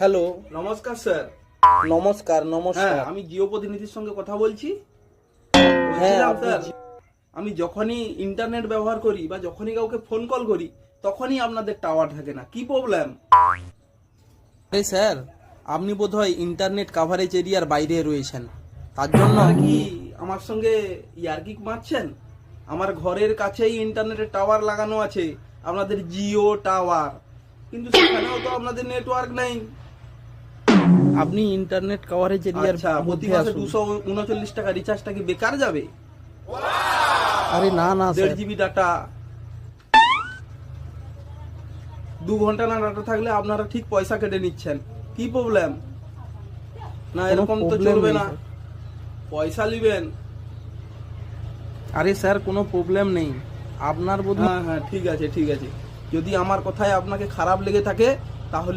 Hello, নমস্কার sir. নমস্কার হ্যাঁ, নমস্কার। আমি জিও প্রতিনিধির সঙ্গে কথা বলছি। হ্যাঁ, বলছিলাম আপনি স্যার, আমি যখনই ইন্টারনেট ব্যবহার করি বা যখনই কাউকে ফোন কল করি তখনই আপনাদের টাওয়ার থাকে না, কি প্রবলেম? আরে স্যার, আপনি বোধহয় ইন্টারনেট কাভারেজ এরিয়ার বাইরে রয়েছেন, তার জন্য আপনারা কি আমার সঙ্গে ইয়ার্কি মারছেন? আমার ঘরের কাছেই ইন্টারনেটের টাওয়ার লাগানো আছে, আপনাদের জিও টাওয়ার, কিন্তু সেখানেও তো আপনাদের নেটওয়ার্ক নেই। আপনি ইন্টারনেট কাভারেজ এরিয়ার আচ্ছা, প্রতি মধ্যে মাসে আসুন। 239 টাকা রিচার্জটা কি বেকার যাবে? আরে না না স্যার, 1.5 জিবি ডাটা, 2 ঘন্টা না ডাটা থাকলে আপনারা ঠিক পয়সা কেটে নিচ্ছেন, কি প্রবলেম? না কোনো এরকম তো problem চলবে নেই না, স্যার। পয়সা নিবেন। আরে স্যার, কোনো প্রবলেম নেই। আপনার বোধহয় হ্যাঁ হ্যাঁ, ঠিক আছে ঠিক আছে, যদি আমার কথায় আপনাকে খারাপ লেগে থাকে তাহলে